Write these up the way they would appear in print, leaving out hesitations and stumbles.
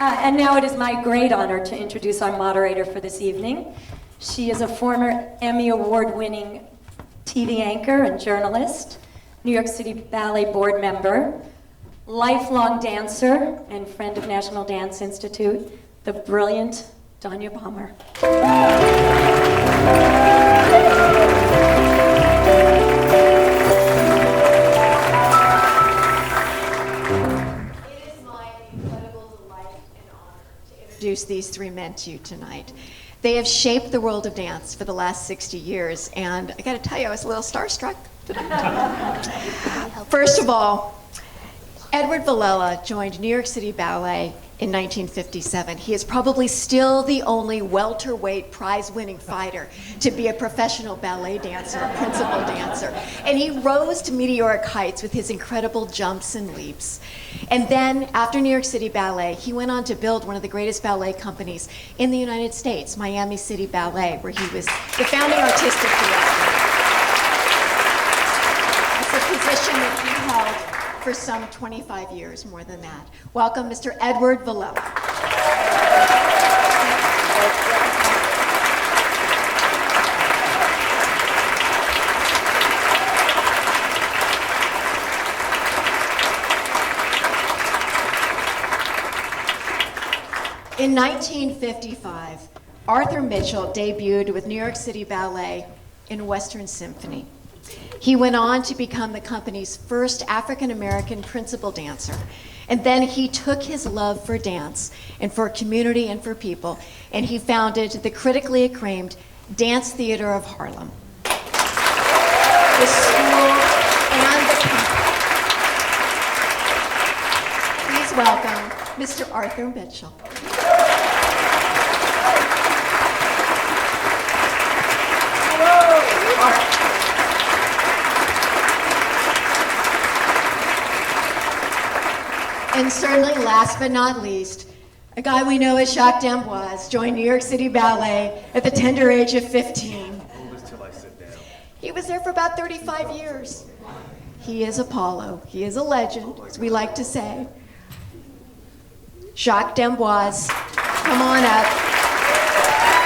And now it is my great honor to introduce our moderator for this evening. She is a former Emmy Award-winning TV anchor and journalist, New York City Ballet board member, lifelong dancer, and friend of National Dance Institute, the brilliant Donya Bommer. Introduce these three men to you tonight. They have shaped the world of dance for the last 60 years, and I gotta tell you, I was a little starstruck tonight. First of all, Edward Villella joined New York City Ballet in 1957. He is probably still the only welterweight prize-winning fighter to be a professional ballet dancer, a principal dancer. And he rose to meteoric heights with his incredible jumps and leaps. And then, after New York City Ballet, he went on to build one of the greatest ballet companies in the United States, Miami City Ballet, where he was the founding artistic director. It's a position that he held for some 25 years, more than that. Welcome, Mr. Edward Villella. In 1955, Arthur Mitchell debuted with New York City Ballet in Western Symphony. He went on to become the company's first African-American principal dancer. And then he took his love for dance and for community and for people, and he founded the critically acclaimed Dance Theater of Harlem. The school and the company. Please welcome Mr. Arthur Mitchell. And certainly, last but not least, a guy we know as Jacques D'Amboise joined New York City Ballet at the tender age of 15. Till I sit down. He was there for about 35 years. He is Apollo. He is a legend, as we like to say. Jacques D'Amboise, come on up.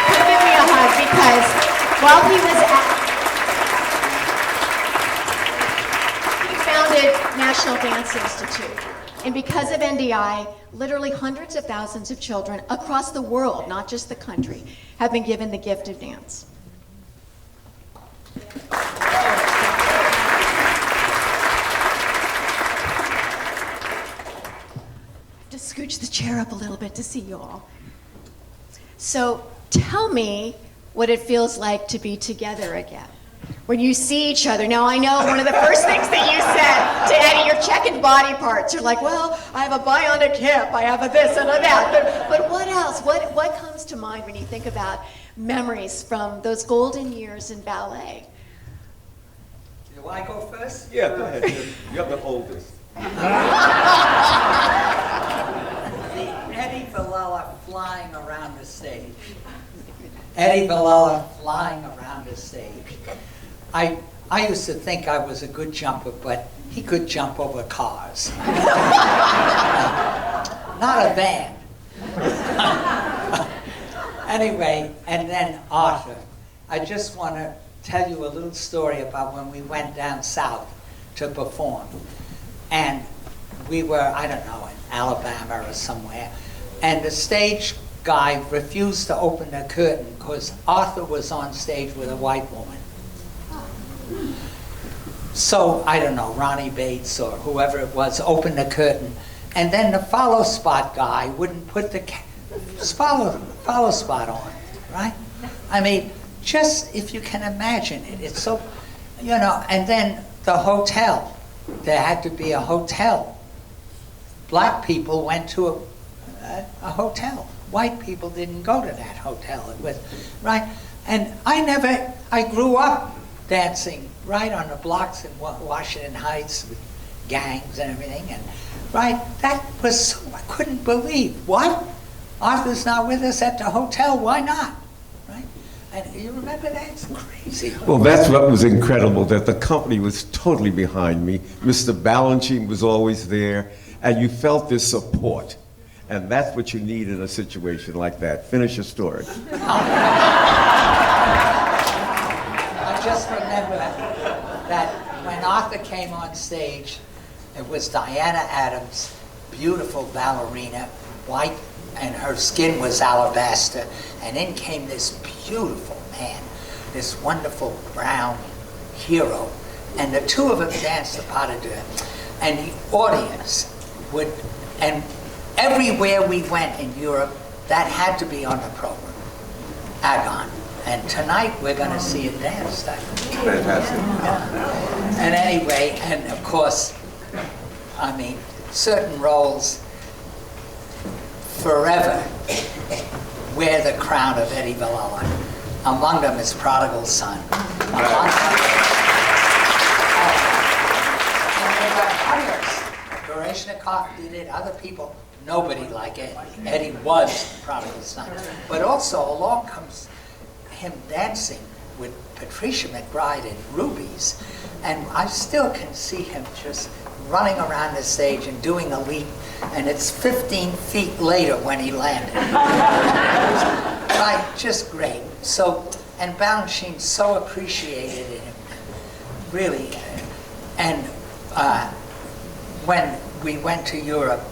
Give me a hug, because while he was he founded National Dance Institute. And because of NDI, literally hundreds of thousands of children across the world, not just the country, have been given the gift of dance. I have to scooch the chair up a little bit to see you all. So tell me what it feels like to be together again. When you see each other. Now, I know one of the first things that you said to Eddie, you're checking body parts. You're like, well, I have a bionic hip, I have a this and a that. But what else? What comes to mind when you think about memories from those golden years in ballet? Do I go first? Yeah, go ahead. You're the oldest. The Eddie Villella flying around the stage. Eddie Villella flying around the stage. I used to think I was a good jumper, but he could jump over cars. Not a van. Anyway, and then Arthur. I just want to tell you a little story about when we went down south to perform. And we were, I don't know, in Alabama or somewhere. And the stage guy refused to open the curtain because Arthur was on stage with a white woman. So, I don't know, Ronnie Bates or whoever it was opened the curtain. And then the follow spot guy wouldn't put the follow spot on, right? I mean, just if you can imagine it, it's so, you know, and then the hotel. There had to be a hotel. Black people went to a hotel. White people didn't go to that hotel. It was, right? And I grew up dancing right on the blocks in Washington Heights with gangs and everything. And right, that was so, I couldn't believe. What? Arthur's not with us at the hotel, why not? Right? And you remember that? It's crazy. Well, that's what was incredible, that the company was totally behind me. Mr. Balanchine was always there, and you felt this support. And that's what you need in a situation like that. Finish your story. I just remember that when Arthur came on stage, it was Diana Adams, beautiful ballerina, white, and her skin was alabaster, and in came this beautiful man, this wonderful brown hero, and the two of them danced the pas de deux, and the audience would, and everywhere we went in Europe, that had to be on the program, Agon. And tonight we're going to see it danced. Fantastic. And anyway, and of course, I mean, certain roles forever wear the crown of Eddie Villella. Among them is Prodigal Son. Among them, and there were others. Baryshnikov did it, other people, nobody like Eddie. Eddie was Prodigal Son. But also along comes him dancing with Patricia McBride in Rubies, and I still can see him just running around the stage and doing a leap, and it's 15 feet later when he landed. Right, just great. So, and Balanchine so appreciated him, really. And when we went to Europe,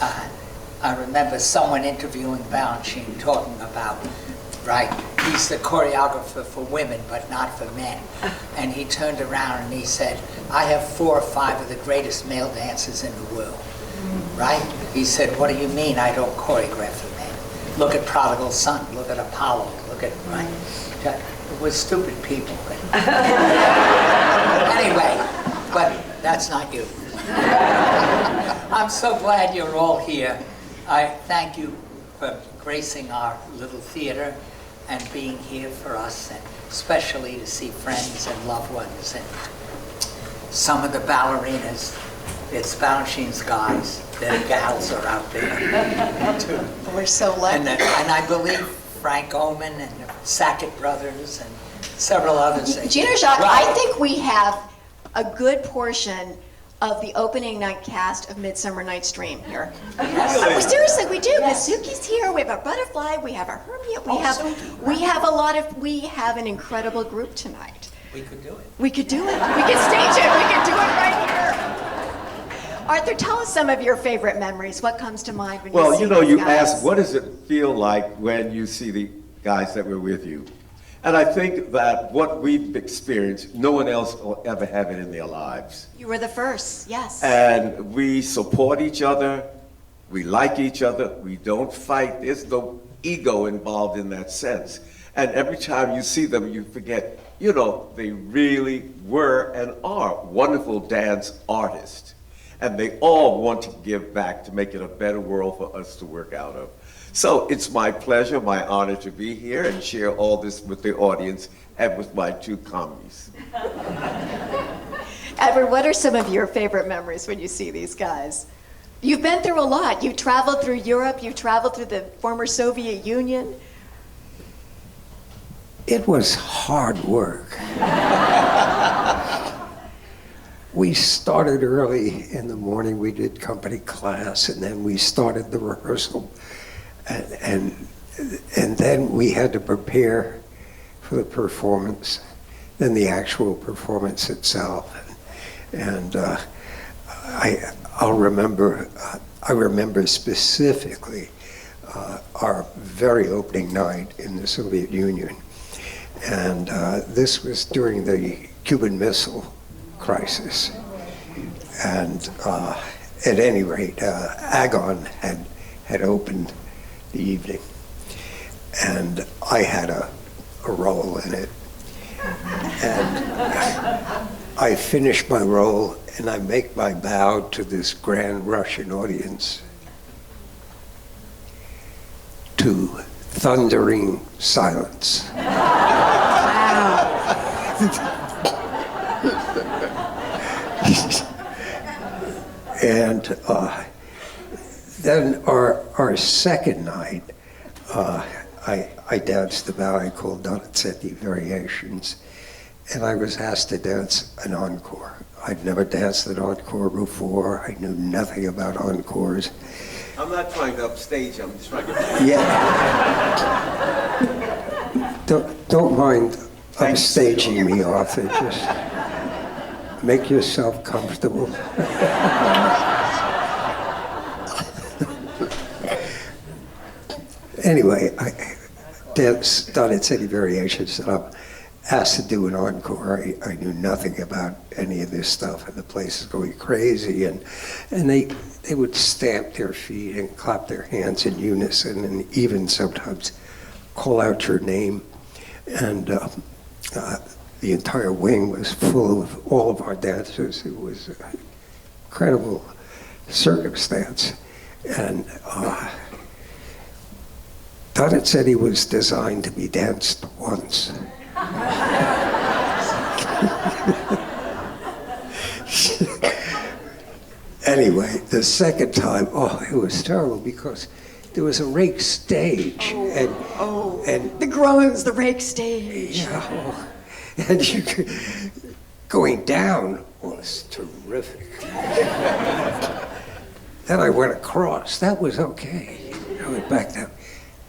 I remember someone interviewing Balanchine talking about, right, he's the choreographer for women, but not for men. And he turned around and he said, I have 4 or 5 of the greatest male dancers in the world, right? He said, what do you mean I don't choreograph for men? Look at Prodigal Son, look at Apollo, look at, right? We're stupid people. Anyway, but that's not you. I'm so glad you're all here. I thank you for gracing our little theater and being here for us, and especially to see friends and loved ones and some of the ballerinas. It's Balanchine's guys. Their gals are out there too. We're so lucky. And I believe Frank Oman and the Sackett brothers and several others. Gina, Jacques, Right. I think we have a good portion of the opening night cast of Midsummer Night's Dream here. Oh, seriously, we do. Mizuki's here. We have a butterfly. We have a Hermia. We have an incredible group tonight. We could do it. We could do it. We could stage it. We could do it right here. Arthur, tell us some of your favorite memories. What comes to mind when you see Well, these you guys? asked, what does it feel like when you see the guys that were with you? And I think that what we've experienced, no one else will ever have it in their lives. You were the first, yes. And we support each other, we like each other, we don't fight. There's no ego involved in that sense. And every time you see them, you forget, they really were and are wonderful dance artists. And they all want to give back to make it a better world for us to work out of. So it's my pleasure, my honor to be here and share all this with the audience and with my 2 commies. Edward, what are some of your favorite memories when you see these guys? You've been through a lot. You traveled through Europe, you traveled through the former Soviet Union. It was hard work. We started early in the morning. We did company class, and then we started the rehearsal. And then we had to prepare for the performance, then the actual performance itself. And I remember specifically our very opening night in the Soviet Union. And this was during the Cuban Missile Crisis. And at any rate, Agon had opened the evening, and I had a role in it. And I finish my role, and I make my bow to this grand Russian audience, to thundering silence. And then our second night, I danced the ballet called Donizetti Variations, and I was asked to dance an encore. I'd never danced an encore before. I knew nothing about encores. I'm not trying to upstage you, I'm just trying to... Yeah. Don't mind upstaging me, Arthur. Just make yourself comfortable. Anyway, I started City Variations, and I'm asked to do an encore. I knew nothing about any of this stuff, and the place is going crazy, and they would stamp their feet and clap their hands in unison, and even sometimes call out your name. And the entire wing was full of all of our dancers. It was an incredible circumstance. And Donnet said he was designed to be danced once. Anyway, the second time, it was terrible because there was a rake stage. And the groans, the rake stage. yeah, and going down was terrific. Then I went across. That was okay. I went back down.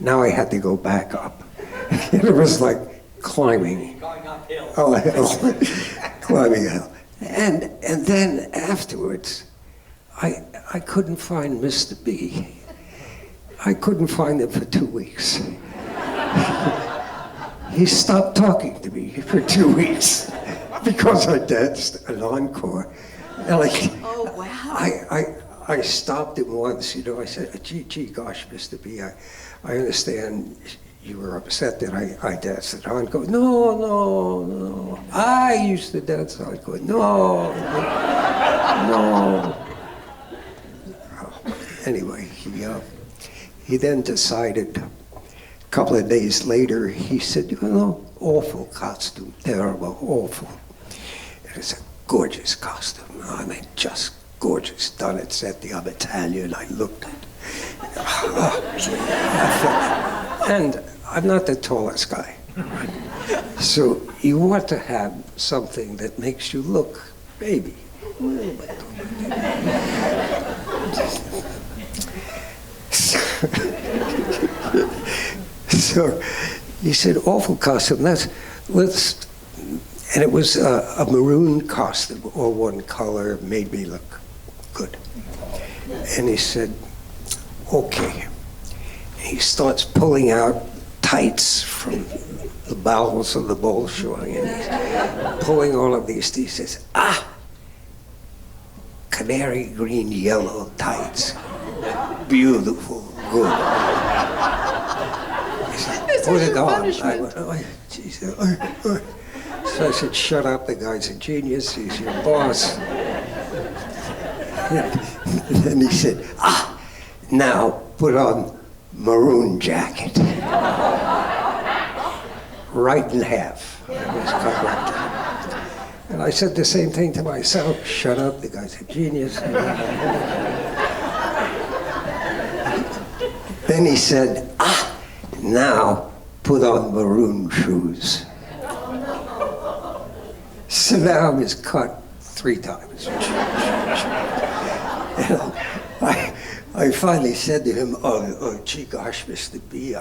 Now I had to go back up. It was like climbing. Going uphill. Climbing a hill. And then afterwards, I couldn't find Mr. B. I couldn't find him for 2 weeks. He stopped talking to me for 2 weeks because I danced an encore. And Oh, wow. I stopped him once, you know. I said, gee, gosh, Mr. B, I understand you were upset that I danced an encore. No. I used to dance encore. No. Anyway, he then decided, a couple of days later, he said, awful costume, terrible, awful. And it's a gorgeous costume. I mean, just gorgeous. Donnet said I'm Italian. I looked at and I'm not the tallest guy. Right? So you want to have something that makes you look baby. So he said, awful costume, and it was a maroon costume, all one color, made me look good. And he said, okay. And he starts pulling out tights from the bowels of the Bolshoi, and he's pulling all of these. He says, canary green yellow tights. Beautiful, good. He said, put it on. I went, geez. So I said, shut up, the guy's a genius, he's your boss. And then he said, now put on maroon jacket. Right in half. It was cut right in half. And I said the same thing to myself, shut up, the guy's a genius. Then he said, now put on maroon shoes. So now I'm just cut 3 times. I finally said to him, gee, gosh, Mr. B,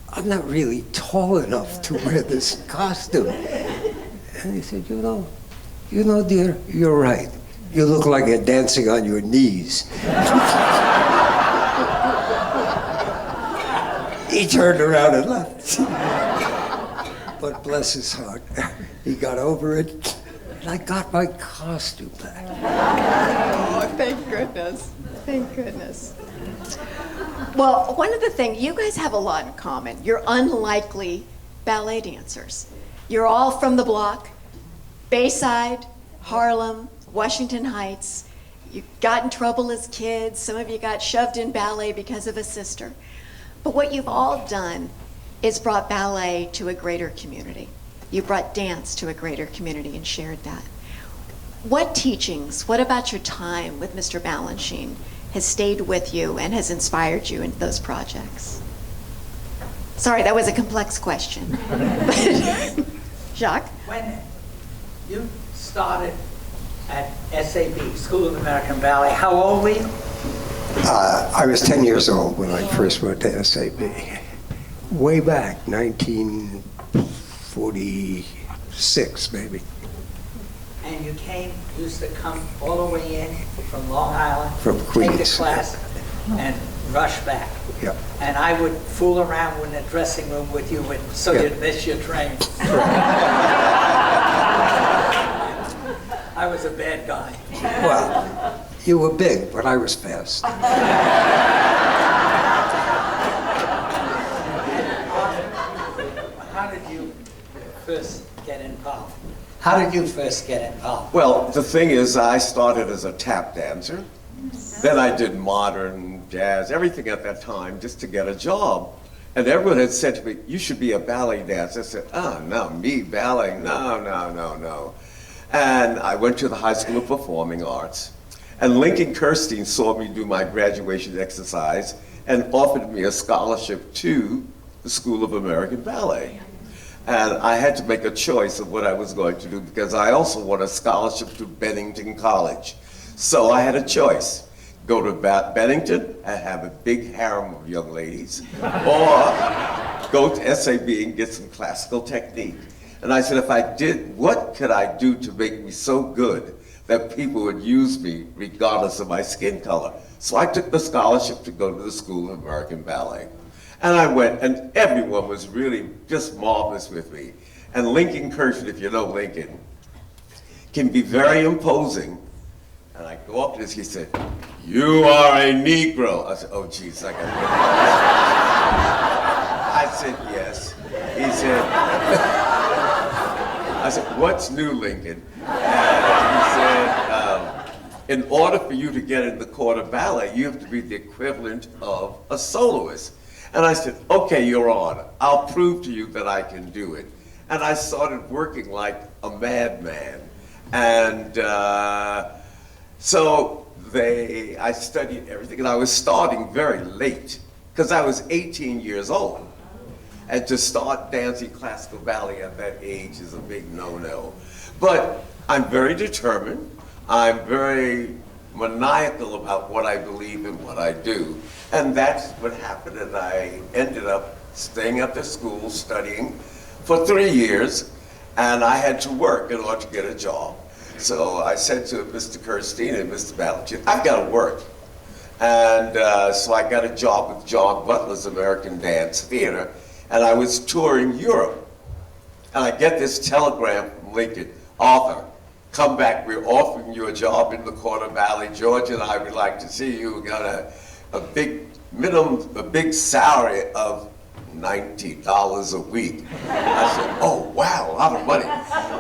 I'm not really tall enough to wear this costume. And he said, you know, dear, you're right. You look like you're dancing on your knees. He turned around and left. But bless his heart, he got over it, and I got my costume back. Oh, thank goodness. Thank goodness. Well, one of the things, you guys have a lot in common. You're unlikely ballet dancers. You're all from the block, Bayside, Harlem, Washington Heights. You got in trouble as kids. Some of you got shoved in ballet because of a sister. But what you've all done is brought ballet to a greater community. You brought dance to a greater community and shared that. What teachings, what about your time with Mr. Balanchine has stayed with you and has inspired you in those projects? Sorry, that was a complex question. Jacques? When you started at SAB, School of American Ballet. How old were you? I was 10 years old when I first went to SAB. Way back, 1946 maybe. And you used to come all the way in from Long Island, From take Queens, the class, and rush back. Yeah. And I would fool around in the dressing room with you so Yeah. you'd miss your train. I was a bad guy. Well, you were big, but I was fast. How did you first get involved? How did you first get involved? Well, the thing is, I started as a tap dancer. Then I did modern, jazz, everything at that time just to get a job. And everyone had said to me, you should be a ballet dancer. I said, oh, no, me, ballet, no. And I went to the High School of Performing Arts. And Lincoln Kirstein saw me do my graduation exercise and offered me a scholarship to the School of American Ballet. And I had to make a choice of what I was going to do because I also won a scholarship to Bennington College. So I had a choice. Go to Bennington and have a big harem of young ladies, or go to SAB and get some classical technique. And I said, if I did, what could I do to make me so good that people would use me regardless of my skin color? So I took the scholarship to go to the School of American Ballet. And I went, and everyone was really just marvelous with me. And Lincoln Kirstein, if you know Lincoln, can be very imposing. And I go up to this, he said, you are a Negro. I said, oh, geez, I got it. I said, yes. He said, I said, what's new, Lincoln? And he said, in order for you to get in the court of ballet, you have to be the equivalent of a soloist. And I said, okay, Your Honor, I'll prove to you that I can do it. And I started working like a madman. And so I studied everything, and I was starting very late, because I was 18 years old. And to start dancing classical ballet at that age is a big no-no. But I'm very determined. I'm very maniacal about what I believe and what I do. And that's what happened, and I ended up staying at the school, studying for 3 years, and I had to work in order to get a job. So I said to Mr. Kirstein and Mr. Balanchine, I've got to work. And so I got a job with John Butler's American Dance Theater, and I was touring Europe. And I get this telegram from Lincoln, Arthur, come back, we're offering you a job in the court of ballet. George and I would like to see you. We got a big minimum, a big salary of $90 a week. I said, oh wow, a lot of money.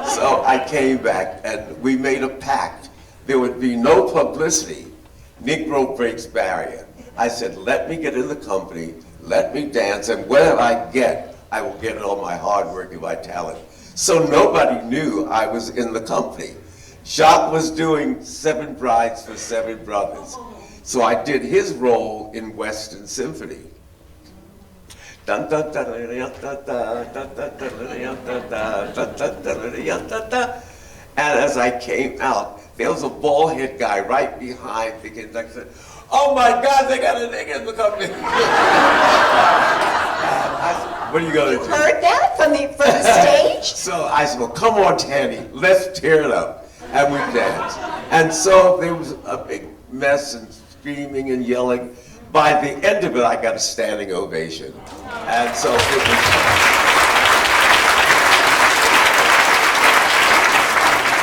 So I came back and we made a pact. There would be no publicity. Negro breaks barrier. I said, let me get in the company, let me dance, and whatever I get, I will get it on my hard work and my talent. So nobody knew I was in the company. Jacques was doing 7 Brides for 7 Brothers. So I did his role in Western Symphony. And as I came out, there was a bald head guy right behind the conductor said, oh my God, they got a nigga in the company. I said, what are you gonna do? You heard that from the stage? So I said, well, come on, Tanny, let's tear it up. And we danced. And so there was a big mess and screaming and yelling. By the end of it, I got a standing ovation. And so it was...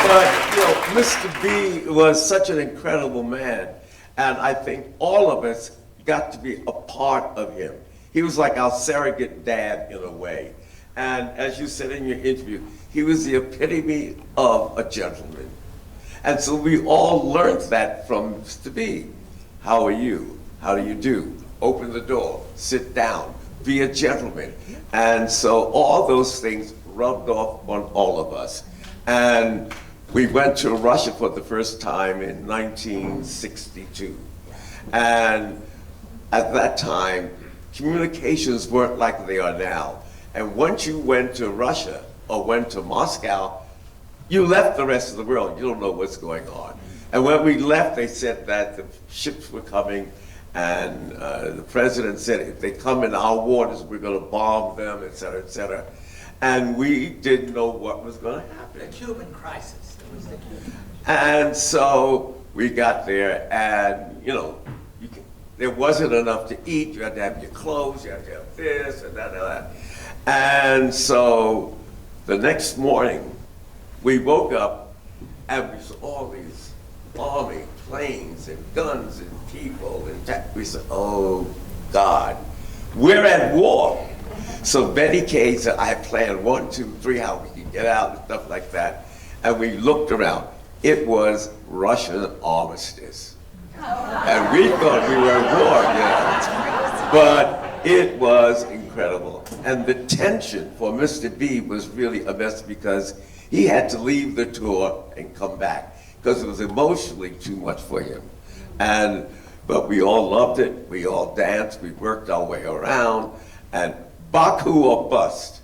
But, you know, Mr. B was such an incredible man. And I think all of us got to be a part of him. He was like our surrogate dad in a way. And as you said in your interview, he was the epitome of a gentleman. And so we all learned that from Mr. B. How are you? How do you do? Open the door, sit down, be a gentleman. And so all those things rubbed off on all of us. And we went to Russia for the first time in 1962. And at that time, communications weren't like they are now. And once you went to Russia or went to Moscow, you left the rest of the world. You don't know what's going on. And when we left, they said that the ships were coming, and the president said if they come in our waters, we're going to bomb them, et cetera, et cetera. And we didn't know what was going to happen. The Cuban crisis. It was the Cuban. And so we got there, and there wasn't enough to eat. You had to have your clothes, you had to have this and that and that. And so the next morning, we woke up and we saw all these army planes and guns and people, and we said, oh God, we're at war. So Betty Kay said, I planned 1, 2, 3, how we could get out and stuff like that. And we looked around. It was Russian armistice. And we thought we were at war, But it was incredible. And the tension for Mr. B was really a mess because he had to leave the tour and come back because it was emotionally too much for him. But we all loved it. We all danced. We worked our way around. And Baku or bust.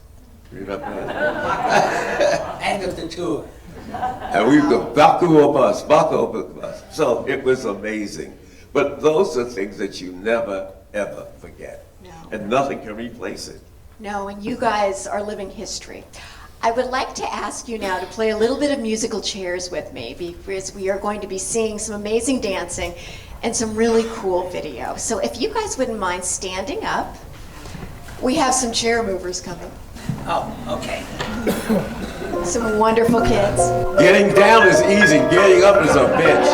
Remember that? End of the tour. And we go Baku or bust, Baku or bust. So it was amazing. But those are things that you never, ever forget. No. And nothing can replace it. No, and you guys are living history. I would like to ask you now to play a little bit of musical chairs with me because we are going to be seeing some amazing dancing and some really cool video. So if you guys wouldn't mind standing up, we have some chair movers coming. Oh, okay. Some wonderful kids. Getting down is easy, getting up is a bitch.